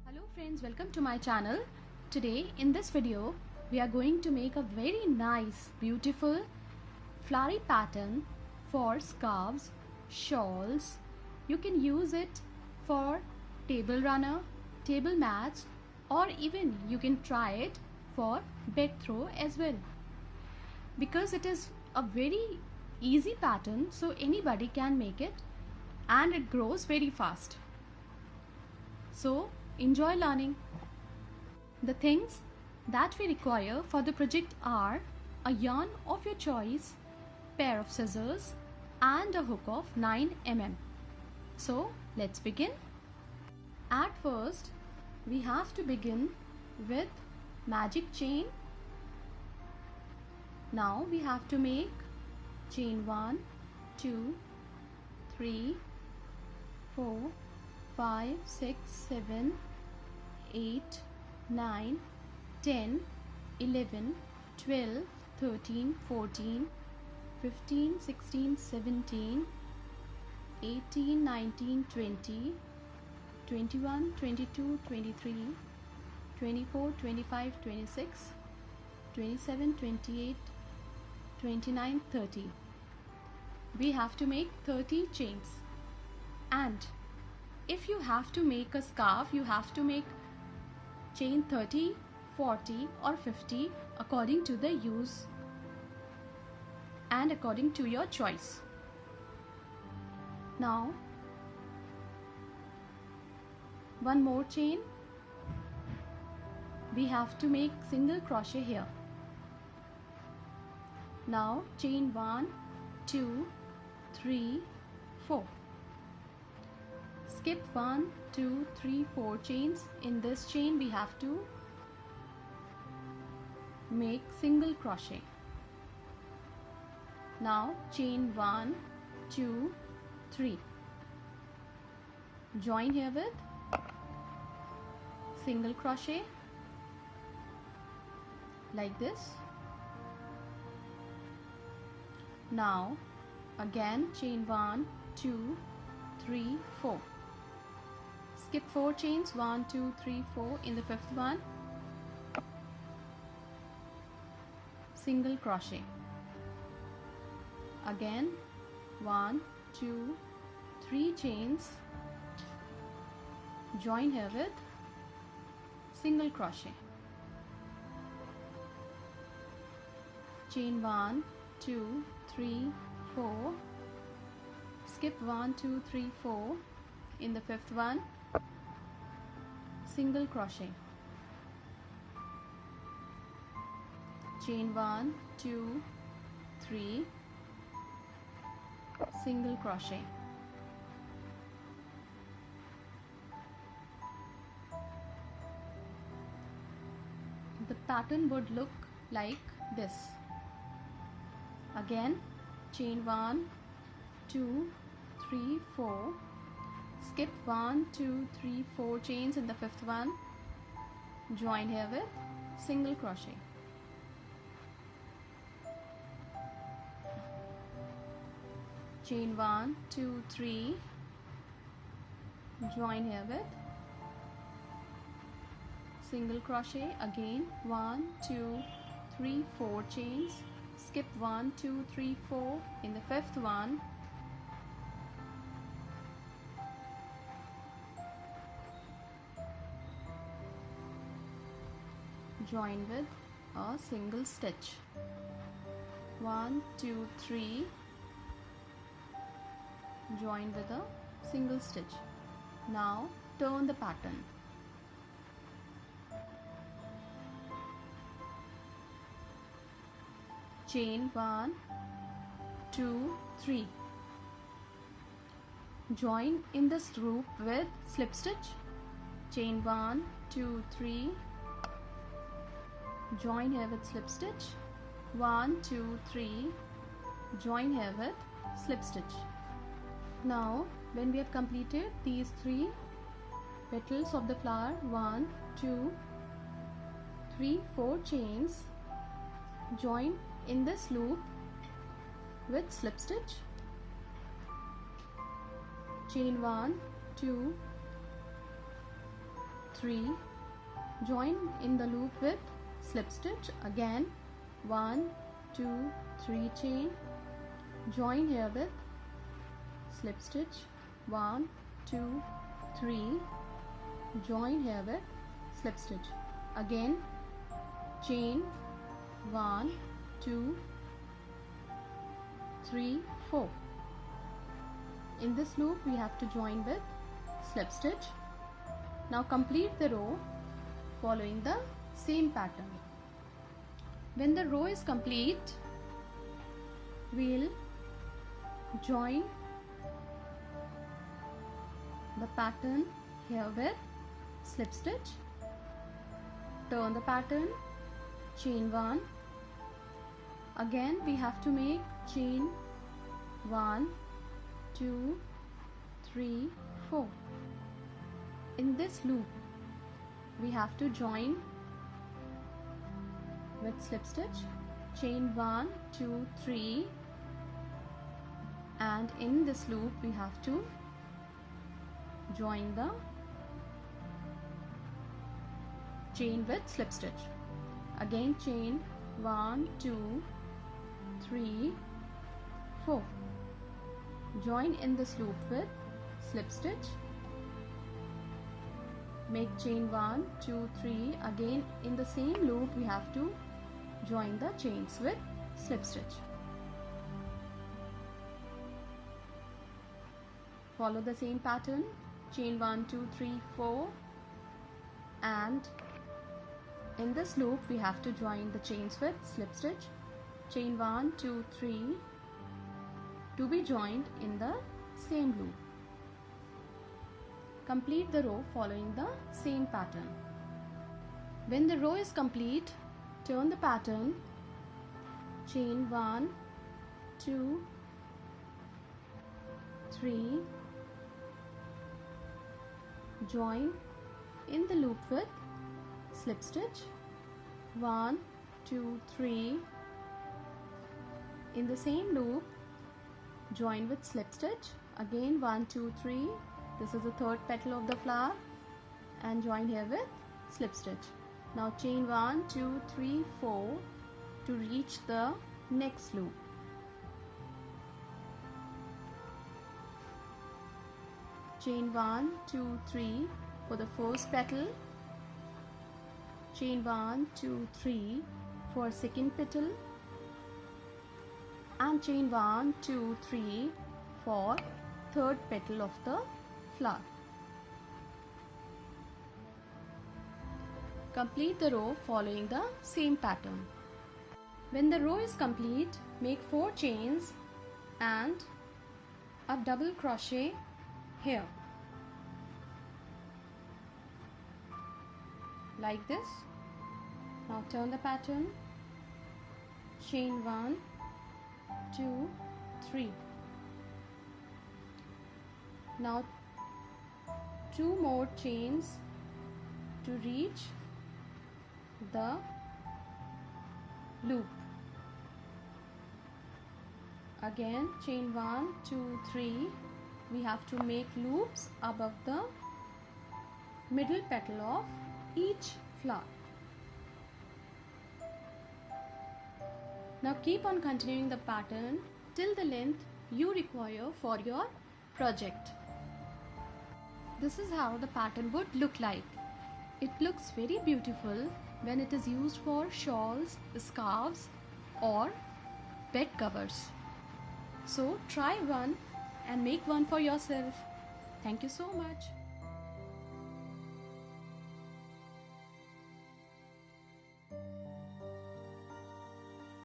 Hello friends, welcome to my channel. Today in this video we are going to make a very nice beautiful flowery pattern for scarves, shawls. You can use it for table runner, table mats, or even you can try it for bed throw as well. Because it is a very easy pattern, so anybody can make it and it grows very fast. So enjoy learning. The things that we require for the project are a yarn of your choice, pair of scissors and a hook of 9 mm. So let's begin. At first we have to begin with magic chain. Now we have to make chain 1, 2, 3, 4, 5, 6, 7, 8, 9, 10, 11, 12, 13, 14, 15, 16, 17, 18, 19, 20, 21, 22, 23, 24, 25, 26, 27, 28, 29, 30. We have to make 30 chains. And if you have to make a scarf, you have to make chain 30, 40 or 50 according to the use and according to your choice. Now one more chain. We have to make single crochet here. Now chain 1, 2, 3, 4. Skip 1, 2, 3, 4 chains. In this chain we have to make single crochet. Now chain 1, 2, 3. Join here with single crochet like this. Now again chain 1, 2, 3, 4. Skip 4 chains, 1, 2, 3, 4. In the fifth one, single crochet. Again 1, 2, 3 chains. Join here with single crochet. Chain 1, 2, 3, 4. Skip 1, 2, 3, 4. In the fifth one, single crochet. Chain 1, 2, 3, single crochet. The pattern would look like this. Again chain 1, 2, 3, 4. Skip 1, 2, 3, 4 chains in the fifth one. Join here with single crochet. Chain 1, 2, 3. Join here with single crochet. Again 1, 2, 3, 4 chains. Skip 1, 2, 3, 4. In the fifth one, join with a single stitch. 1, 2, 3. Join with a single stitch. Now turn the pattern. Chain 1, 2, 3. Join in this loop with slip stitch. Chain 1, 2, 3. Join here with slip stitch. 1, 2, 3. Join here with slip stitch. Now when we have completed these 3 petals of the flower, 1, 2, 3, 4 chains, join in this loop with slip stitch. Chain 1, 2, 3, join in the loop with slip stitch. Again 1, 2, 3 chain, join here with slip stitch, 1, 2, 3, join here with slip stitch. Again chain 1, 2, 3, 4. In this loop we have to join with slip stitch. Now complete the row following the same pattern. When the row is complete, we'll join the pattern here with slip stitch, turn the pattern, chain 1. Again we have to make chain 1, 2, 3, 4. In this loop we have to join with slip stitch, chain 1, 2, 3, and in this loop we have to join the chain with slip stitch. Again chain 1, 2, 3, 4. Join in this loop with slip stitch, make chain 1, 2, 3. Again in the same loop we have to join the chains with slip stitch. Follow the same pattern, chain 1, 2, 3, 4, and in this loop we have to join the chains with slip stitch, chain 1, 2, 3, to be joined in the same loop. Complete the row following the same pattern. When the row is complete, turn the pattern, chain 1, 2, 3, join in the loop with slip stitch, 1, 2, 3. In the same loop join with slip stitch, again 1, 2, 3. This is the third petal of the flower, and join here with slip stitch. Now chain 1, 2, 3, 4 to reach the next loop. Chain 1, 2, 3 for the first petal, chain 1, 2, 3 for second petal, and chain 1, 2, 3 for third petal of the flower. Complete the row following the same pattern. When the row is complete, make 4 chains and a double crochet here, like this. Now turn the pattern, chain 1, 2, 3. Now 2 more chains to reach the loop. Again chain 1, 2, 3. We have to make loops above the middle petal of each flower. Now keep on continuing the pattern till the length you require for your project. This is how the pattern would look like. It looks very beautiful when it is used for shawls, scarves or bed covers. So try one and make one for yourself. Thank you so much.